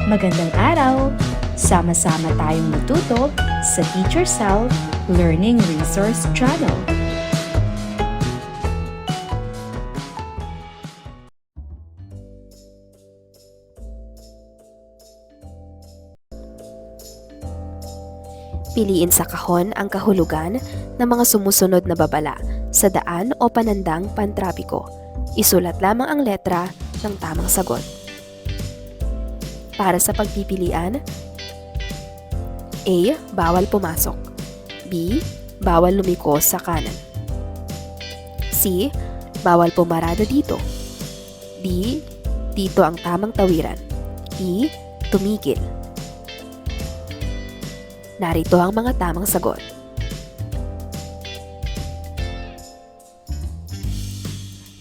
Magandang araw! Sama-sama tayong matuto sa Teacher Sal Learning Resource Channel. Piliin sa kahon ang kahulugan ng mga sumusunod na babala sa daan o panandang pantrapiko. Isulat lamang ang letra ng tamang sagot. Para sa pagpipilian, A. Bawal pumasok. B. Bawal lumiko sa kanan. C. Bawal pumarada dito. D. Dito ang tamang tawiran. E. Tumigil. Narito ang mga tamang sagot.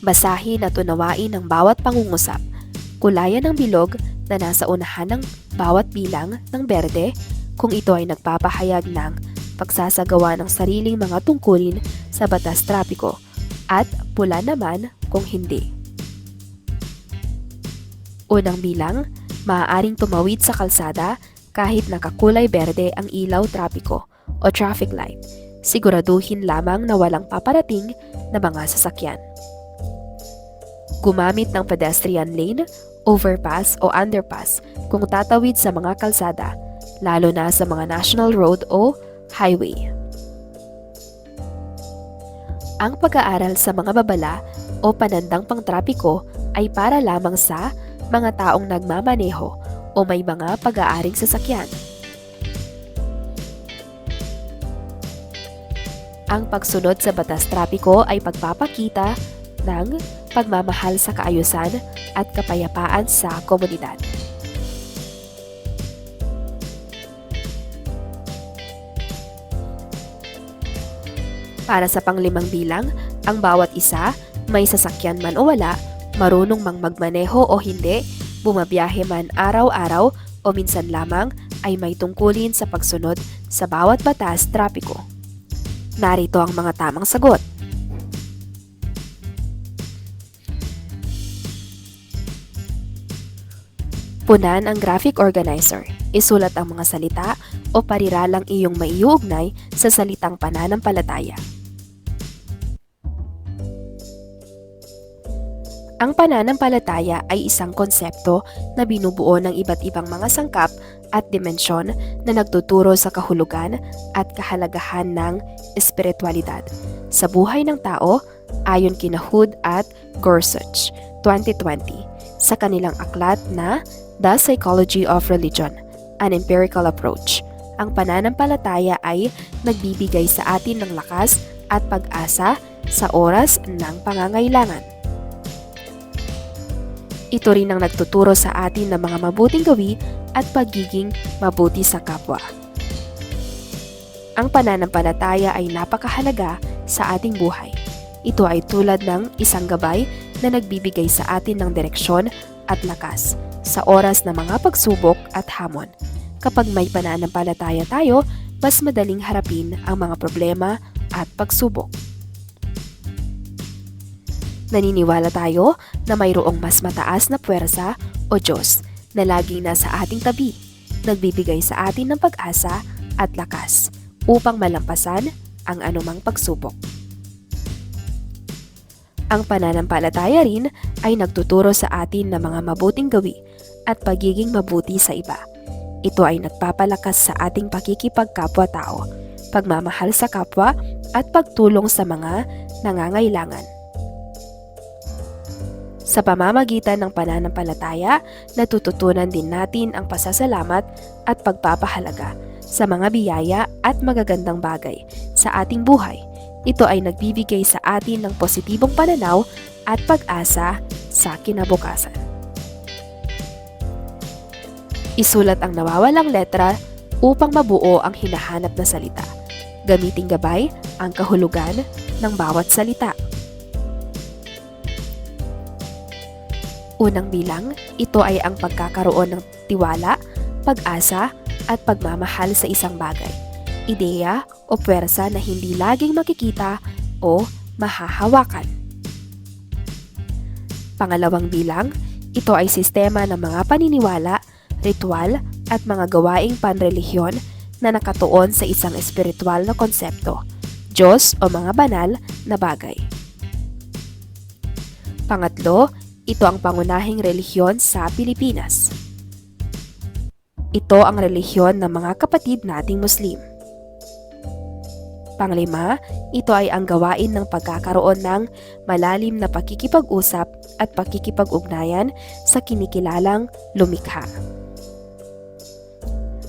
Basahin at unawain ang bawat pangungusap. Kulayan ng bilog na nasa unahan ng bawat bilang ng berde kung ito ay nagpapahayag ng pagsasagawa ng sariling mga tungkulin sa batas trapiko at pula naman kung hindi. Unang bilang, maaaring tumawid sa kalsada kahit nakakulay berde ang ilaw trapiko o traffic light. Siguraduhin lamang na walang paparating na mga sasakyan. Gumamit ng pedestrian lane, overpass o underpass kung tatawid sa mga kalsada, lalo na sa mga national road o highway. Ang pag-aaral sa mga babala o panandang pangtrapiko ay para lamang sa mga taong nagmamaneho o may mga pag-aaring sasakyan. Ang pagsunod sa batas trapiko ay pagpapakita ng pagmamahal sa kaayusan at kapayapaan sa komunidad. Para sa panglimang bilang, ang bawat isa, may sasakyan man o wala, marunong mang magmaneho o hindi, bumabiyahe man araw-araw o minsan lamang, ay may tungkulin sa pagsunod sa bawat batas trapiko. Narito ang mga tamang sagot. Punan ang graphic organizer. Isulat ang mga salita o pariralang iyong maiuugnay sa salitang pananampalataya. Ang pananampalataya ay isang konsepto na binubuo ng iba't ibang mga sangkap at dimensyon na nagtuturo sa kahulugan at kahalagahan ng espiritualidad sa buhay ng tao ayon kina Hood at Gorsuch 2020 sa kanilang aklat na The Psychology of Religion, an Empirical Approach. Ang pananampalataya ay nagbibigay sa atin ng lakas at pag-asa sa oras ng pangangailangan. Ito rin ang nagtuturo sa atin ng mga mabuting gawi at pagiging mabuti sa kapwa. Ang pananampalataya ay napakahalaga sa ating buhay. Ito ay tulad ng isang gabay na nagbibigay sa atin ng direksyon at lakas sa oras ng mga pagsubok at hamon. Kapag may pananampalataya tayo, mas madaling harapin ang mga problema at pagsubok. Naniniwala tayo na mayroong mas mataas na puwersa o Diyos na laging nasa ating tabi, nagbibigay sa atin ng pag-asa at lakas upang malampasan ang anumang pagsubok. Ang pananampalataya rin ay nagtuturo sa atin ng mga mabuting gawi at pagiging mabuti sa iba. Ito ay nagpapalakas sa ating pakikipagkapwa-tao, pagmamahal sa kapwa at pagtulong sa mga nangangailangan. Sa pamamagitan ng pananampalataya, natututunan din natin ang pasasalamat at pagpapahalaga sa mga biyaya at magagandang bagay sa ating buhay. Ito ay nagbibigay sa atin ng positibong pananaw at pag-asa sa kinabukasan. Isulat ang nawawalang letra upang mabuo ang hinahanap na salita. Gamiting gabay ang kahulugan ng bawat salita. Unang bilang, ito ay ang pagkakaroon ng tiwala, pag-asa at pagmamahal sa isang bagay, ideya o puwersa na hindi laging makikita o mahahawakan. Pangalawang bilang, ito ay sistema ng mga paniniwala, ritual at mga gawaing panrelihiyon na nakatuon sa isang espiritual na konsepto, Diyos o mga banal na bagay. Pangatlo, ito ang pangunahing relihiyon sa Pilipinas. Ito ang relihiyon ng mga kapatid nating Muslim. Panglima, ito ay ang gawain ng pagkakaroon ng malalim na pakikipag-usap at pakikipag-ugnayan sa kinikilalang lumikha.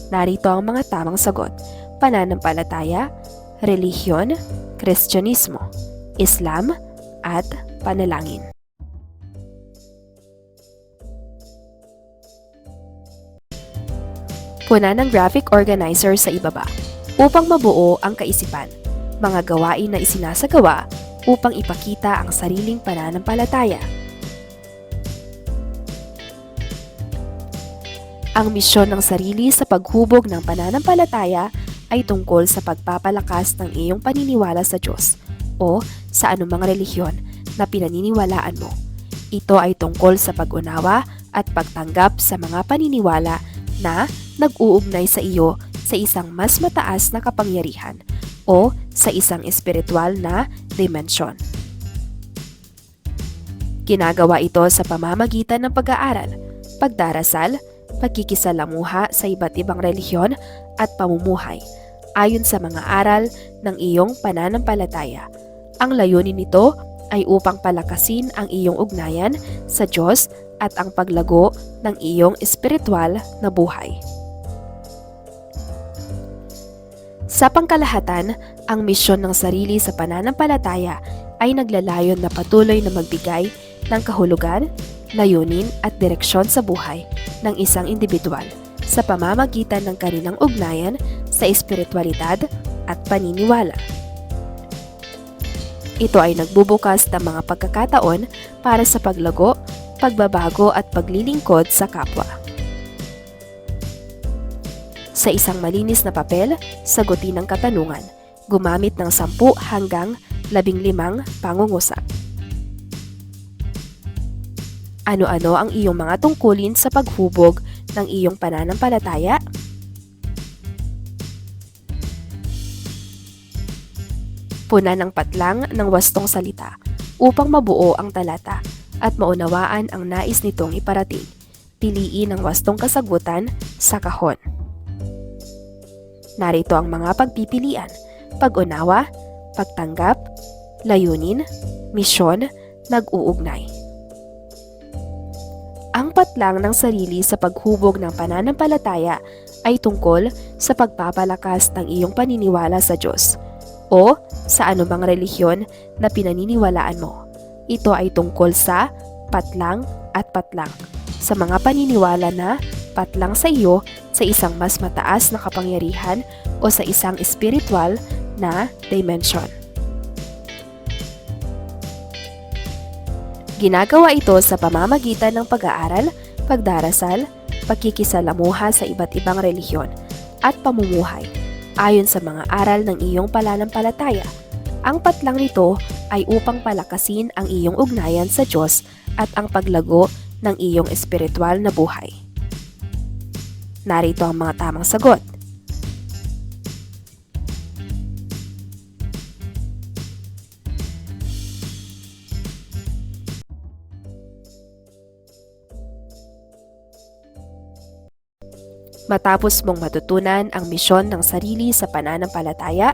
Narito ang mga tamang sagot: pananampalataya, relihiyon, Kristyanismo, Islam, at panalangin. Puna ng graphic organizer sa ibaba upang mabuo ang kaisipan, mga gawain na isinasagawa upang ipakita ang sariling pananampalataya. Ang misyon ng sarili sa paghubog ng pananampalataya ay tungkol sa pagpapalakas ng iyong paniniwala sa Diyos o sa anumang relihiyon na pinaniniwalaan mo. Ito ay tungkol sa pag-unawa at pagtanggap sa mga paniniwala na nag-uugnay sa iyo sa isang mas mataas na kapangyarihan o sa isang espiritual na dimensyon. Ginagawa ito sa pamamagitan ng pag-aaral, pagdarasal, pagkikisalamuha sa iba't ibang relihiyon at pamumuhay ayon sa mga aral ng iyong pananampalataya. Ang layunin nito ay upang palakasin ang iyong ugnayan sa Diyos at ang paglago ng iyong espiritual na buhay. Sa pangkalahatan, ang misyon ng sarili sa pananampalataya ay naglalayon na patuloy na magbigay ng kahulugan, layunin at direksyon sa buhay ng isang individual sa pamamagitan ng kanilang ugnayan sa espiritualidad at paniniwala. Ito ay nagbubukas ng mga pagkakataon para sa paglago, pagbabago at paglilingkod sa kapwa. Sa isang malinis na papel, sagutin ang katanungan. Gumamit ng 10 hanggang 15 pangungusap. Ano-ano ang iyong mga tungkulin sa paghubog ng iyong pananampalataya? Puna ng patlang ng wastong salita upang mabuo ang talata at maunawaan ang nais nitong iparating. Piliin ang wastong kasagutan sa kahon. Narito ang mga pagpipilian: pag-unawa, pagtanggap, layunin, misyon, nag-uugnay. Ang patlang ng sarili sa paghubog ng pananampalataya ay tungkol sa pagpapalakas ng iyong paniniwala sa Diyos o sa anumang relihiyon na pinaniniwalaan mo. Ito ay tungkol sa patlang at patlang, sa mga paniniwala na patlang sa iyo sa isang mas mataas na kapangyarihan o sa isang espiritual na dimension. Ginagawa ito sa pamamagitan ng pag-aaral, pagdarasal, pagkikisalamuha sa iba't ibang relihiyon at pamumuhay ayon sa mga aral ng iyong pananampalataya. Ang patlang nito ay upang palakasin ang iyong ugnayan sa Diyos at ang paglago ng iyong espiritual na buhay. Narito ang mga tamang sagot. Matapos mong matutunan ang misyon ng sarili sa pananampalataya,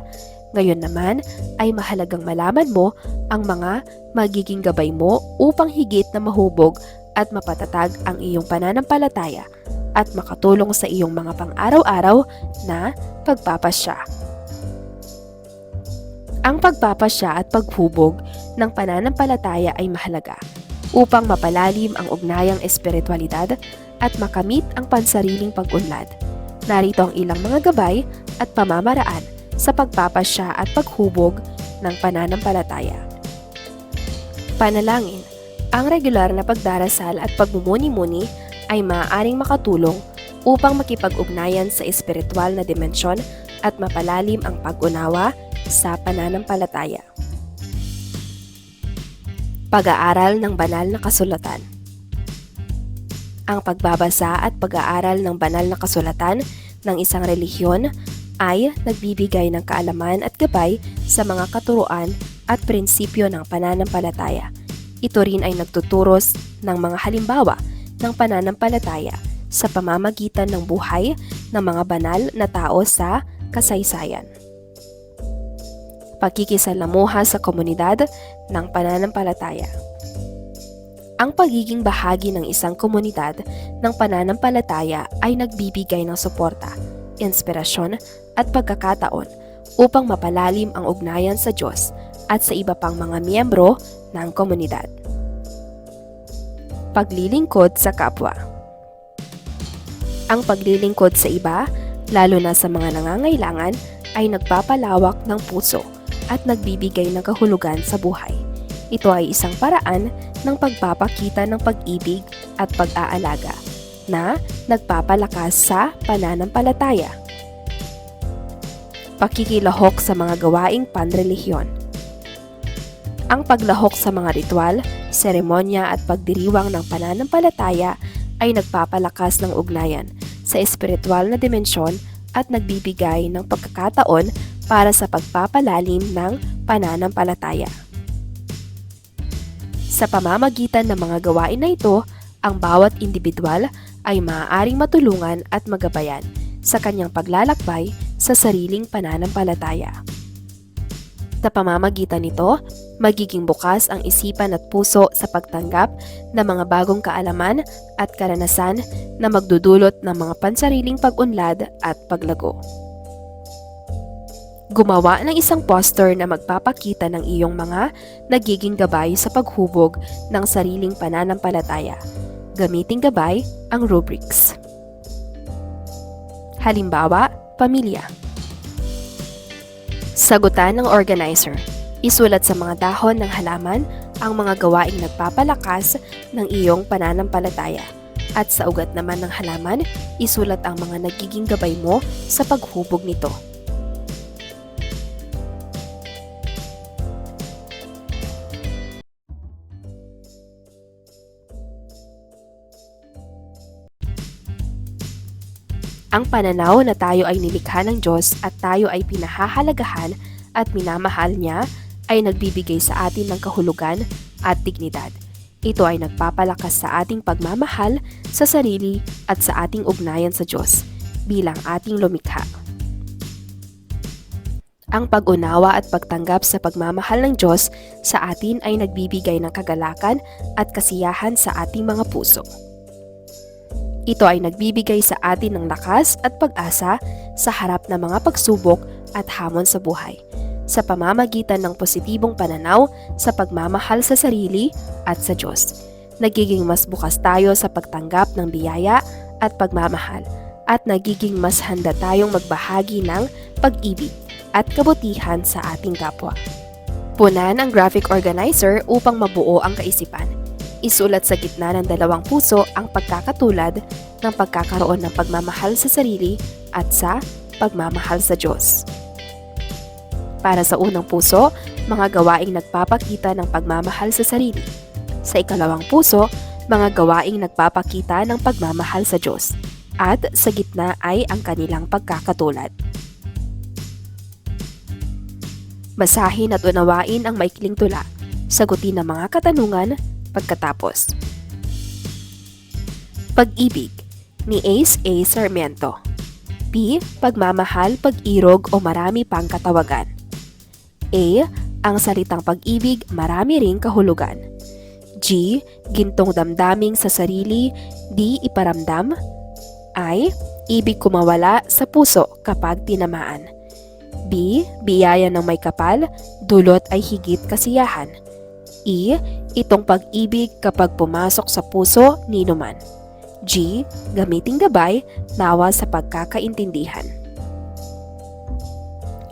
ngayon naman ay mahalagang malaman mo ang mga magiging gabay mo upang higit na mahubog at mapatatag ang iyong pananampalataya at makatulong sa iyong mga pang-araw-araw na pagpapasya. Ang pagpapasya at paghubog ng pananampalataya ay mahalaga upang mapalalim ang ugnayang espiritualidad at makamit ang pansariling pag-unlad. Narito ang ilang mga gabay at pamamaraan sa pagpapasya at paghubog ng pananampalataya. Panalangin. Ang regular na pagdarasal at pagmumuni-muni ay maaaring makatulong upang makipag-ugnayan sa espiritual na dimensyon at mapalalim ang pag-unawa sa pananampalataya. Pag-aaral ng banal na kasulatan. Ang pagbabasa at pag-aaral ng banal na kasulatan ng isang relihiyon ay nagbibigay ng kaalaman at gabay sa mga katuruan at prinsipyo ng pananampalataya. Ito rin ay nagtuturos ng mga halimbawa ng pananampalataya sa pamamagitan ng buhay ng mga banal na tao sa kasaysayan. Pakikisalamuha sa komunidad ng pananampalataya. Ang pagiging bahagi ng isang komunidad ng pananampalataya ay nagbibigay ng suporta, inspirasyon at pagkakataon upang mapalalim ang ugnayan sa Diyos at sa iba pang mga miyembro ng komunidad. Paglilingkod sa kapwa. Ang paglilingkod sa iba, lalo na sa mga nangangailangan, ay nagpapalawak ng puso at nagbibigay ng kahulugan sa buhay. Ito ay isang paraan ng pagpapakita ng pag-ibig at pag-aalaga na nagpapalakas sa pananampalataya. Pakikilahok sa mga gawaing panrelihiyon. Ang paglahok sa mga ritual, seremonya at pagdiriwang ng pananampalataya ay nagpapalakas ng ugnayan sa espiritual na dimensyon at nagbibigay ng pagkakataon para sa pagpapalalim ng pananampalataya. Sa pamamagitan ng mga gawain na ito, ang bawat individual ay maaaring matulungan at magabayan sa kanyang paglalakbay sa sariling pananampalataya. Sa pamamagitan nito, magiging bukas ang isipan at puso sa pagtanggap ng mga bagong kaalaman at karanasan na magdudulot ng mga pansariling pag-unlad at paglago. Gumawa ng isang poster na magpapakita ng iyong mga nagiging gabay sa paghubog ng sariling pananampalataya. Gamiting gabay ang rubrics. Halimbawa, pamilya. Sagutan ng organizer. Isulat sa mga dahon ng halaman ang mga gawaing nagpapalakas ng iyong pananampalataya. At sa ugat naman ng halaman, isulat ang mga nagiging gabay mo sa paghubog nito. Ang pananaw na tayo ay nilikha ng Diyos at tayo ay pinahahalagahan at minamahal niya ay nagbibigay sa atin ng kahulugan at dignidad. Ito ay nagpapalakas sa ating pagmamahal sa sarili at sa ating ugnayan sa Diyos bilang ating lumikha. Ang pag-unawa at pagtanggap sa pagmamahal ng Diyos sa atin ay nagbibigay ng kagalakan at kasiyahan sa ating mga puso. Ito ay nagbibigay sa atin ng lakas at pag-asa sa harap ng mga pagsubok at hamon sa buhay, sa pamamagitan ng positibong pananaw sa pagmamahal sa sarili at sa Diyos. Nagiging mas bukas tayo sa pagtanggap ng biyaya at pagmamahal at nagiging mas handa tayong magbahagi ng pag-ibig at kabutihan sa ating kapwa. Punan ang graphic organizer upang mabuo ang kaisipan. Isulat sa gitna ng dalawang puso ang pagkakatulad ng pagkakaroon ng pagmamahal sa sarili at sa pagmamahal sa Diyos. Para sa unang puso, mga gawaing nagpapakita ng pagmamahal sa sarili. Sa ikalawang puso, mga gawaing nagpapakita ng pagmamahal sa Diyos. At sa gitna ay ang kanilang pagkakatulad. Basahin at unawain ang maikling tula. Sagutin ang mga katanungan pagkatapos. Pag-ibig ni Ace A. Sarmiento. P. Pagmamahal, pag-irog o marami pang katawagan. A. Ang salitang pag-ibig, marami ring kahulugan. G. Gintong damdaming sa sarili, di iparamdam. I. Ibig kumawala sa puso kapag tinamaan. B. Biyaya ng may kapal, dulot ay higit kasiyahan. E. Itong pag-ibig kapag pumasok sa puso ni numan. G. Gamiting gabay, nawa sa pagkakaintindihan.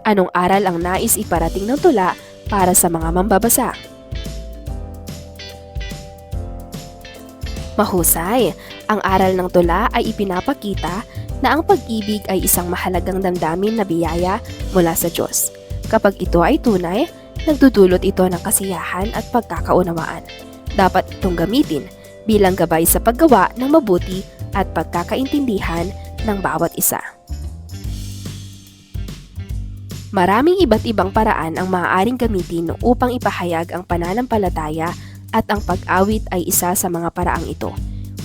Anong aral ang nais iparating ng tula para sa mga mambabasa? Mahusay! Ang aral ng tula ay ipinapakita na ang pag-ibig ay isang mahalagang damdamin na biyaya mula sa Diyos. Kapag ito ay tunay, nagdudulot ito ng kasiyahan at pagkakaunawaan. Dapat itong gamitin bilang gabay sa paggawa ng mabuti at pagkakaintindihan ng bawat isa. Maraming iba't ibang paraan ang maaaring gamitin upang ipahayag ang pananampalataya at ang pag-awit ay isa sa mga paraang ito.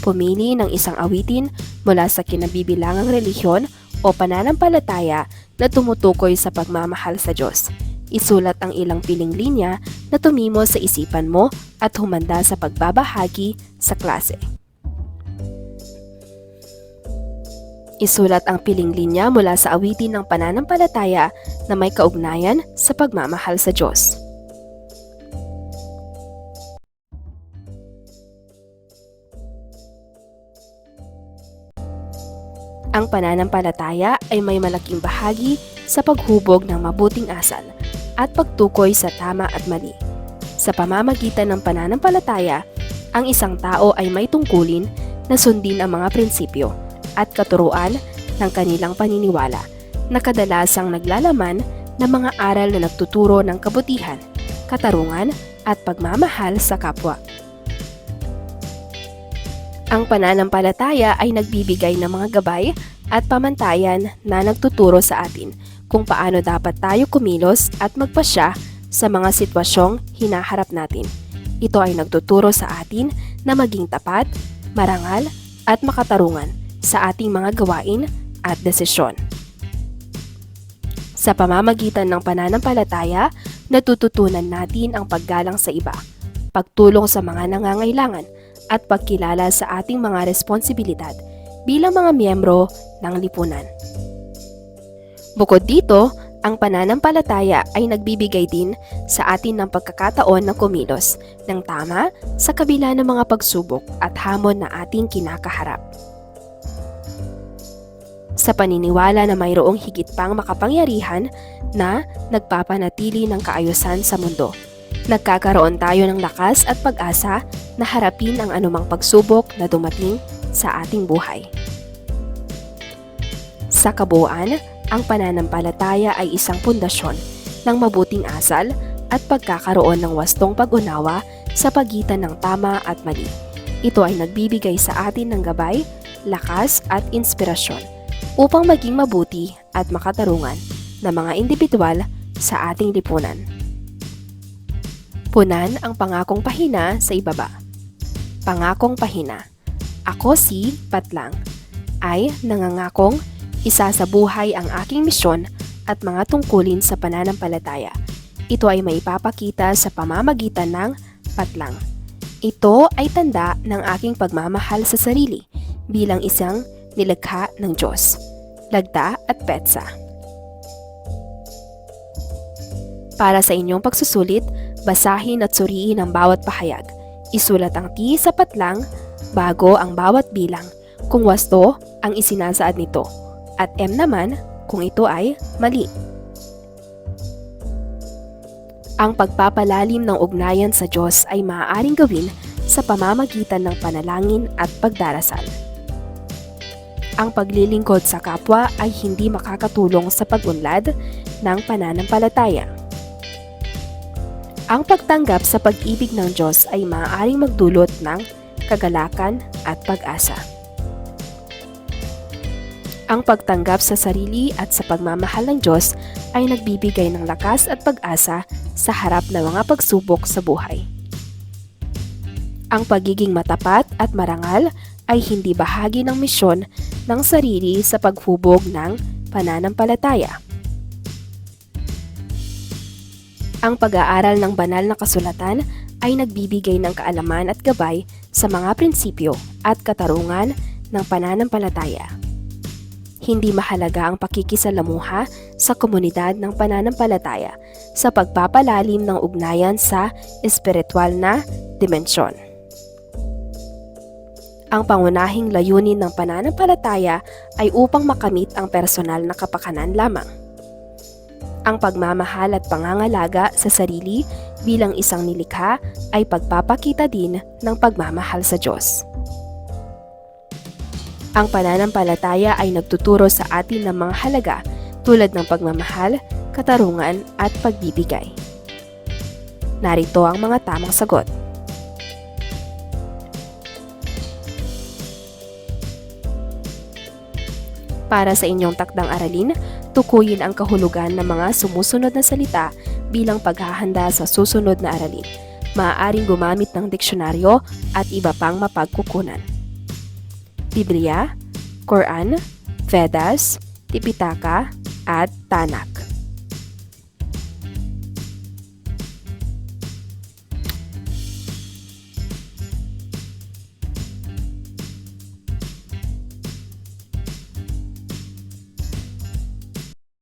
Pumili ng isang awitin mula sa kinabibilangang relihiyon o pananampalataya na tumutukoy sa pagmamahal sa Diyos. Isulat ang ilang piling linya na tumimo sa isipan mo at humanda sa pagbabahagi sa klase. Isulat ang piling linya mula sa awitin ng pananampalataya na may kaugnayan sa pagmamahal sa Diyos. Ang pananampalataya ay may malaking bahagi sa paghubog ng mabuting asal at pagtukoy sa tama at mali. Sa pamamagitan ng pananampalataya, ang isang tao ay may tungkulin na sundin ang mga prinsipyo at katuruan ng kanilang paniniwala na kadalasang naglalaman ng mga aral na nagtuturo ng kabutihan, katarungan at pagmamahal sa kapwa. Ang pananampalataya ay nagbibigay ng mga gabay at pamantayan na nagtuturo sa atin kung paano dapat tayo kumilos at magpasya sa mga sitwasyong hinaharap natin. Ito ay nagtuturo sa atin na maging tapat, marangal at makatarungan sa ating mga gawain at desisyon. Sa pamamagitan ng pananampalataya, natututunan natin ang paggalang sa iba, pagtulong sa mga nangangailangan, at pagkilala sa ating mga responsibilidad bilang mga miyembro ng lipunan. Bukod dito, ang pananampalataya ay nagbibigay din sa atin ng pagkakataon na kumilos ng tama sa kabila ng mga pagsubok at hamon na ating kinakaharap. Sa paniniwala na mayroong higit pang makapangyarihan na nagpapanatili ng kaayusan sa mundo, nagkakaroon tayo ng lakas at pag-asa na harapin ang anumang pagsubok na dumating sa ating buhay. Sa kabuuan, ang pananampalataya ay isang pundasyon ng mabuting asal at pagkakaroon ng wastong pag-unawa sa pagitan ng tama at mali. Ito ay nagbibigay sa atin ng gabay, lakas at inspirasyon upang maging mabuti at makatarungan na mga individual sa ating lipunan. Punan ang pangakong pahina sa ibaba. Pangakong pahina. Ako si Patlang ay nangangakong isa sa buhay ang aking misyon at mga tungkulin sa pananampalataya. Ito ay maipapakita sa pamamagitan ng patlang. Ito ay tanda ng aking pagmamahal sa sarili bilang isang nilikha ng Diyos, lagda at petsa. Para sa inyong pagsusulit, basahin at suriin ang bawat pahayag. Isulat ang T sa patlang bago ang bawat bilang kung wasto ang isinasaad nito at M naman kung ito ay mali. Ang pagpapalalim ng ugnayan sa Diyos ay maaaring gawin sa pamamagitan ng panalangin at pagdarasal. Ang paglilingkod sa kapwa ay hindi makakatulong sa pag-unlad ng pananampalataya. Ang pagtanggap sa pag-ibig ng Diyos ay maaaring magdulot ng kagalakan at pag-asa. Ang pagtanggap sa sarili at sa pagmamahal ng Diyos ay nagbibigay ng lakas at pag-asa sa harap ng mga pagsubok sa buhay. Ang pagiging matapat at marangal ay hindi bahagi ng misyon ng sarili sa paghubog ng pananampalataya. Ang pag-aaral ng banal na kasulatan ay nagbibigay ng kaalaman at gabay sa mga prinsipyo at katarungan ng pananampalataya. Hindi mahalaga ang pakikisalamuha sa komunidad ng pananampalataya sa pagpapalalim ng ugnayan sa espiritual na dimensyon. Ang pangunahing layunin ng pananampalataya ay upang makamit ang personal na kapakanan lamang. Ang pagmamahal at pangangalaga sa sarili bilang isang nilikha ay pagpapakita din ng pagmamahal sa Diyos. Ang pananampalataya ay nagtuturo sa atin ng mga halaga tulad ng pagmamahal, katarungan at pagbibigay. Narito ang mga tamang sagot. Para sa inyong takdang aralin, tukuyin ang kahulugan ng mga sumusunod na salita bilang paghahanda sa susunod na aralin. Maaaring gumamit ng diksyonaryo at iba pang mapagkukunan. Biblia, Quran, Vedas, Tipitaka, at Tanakh.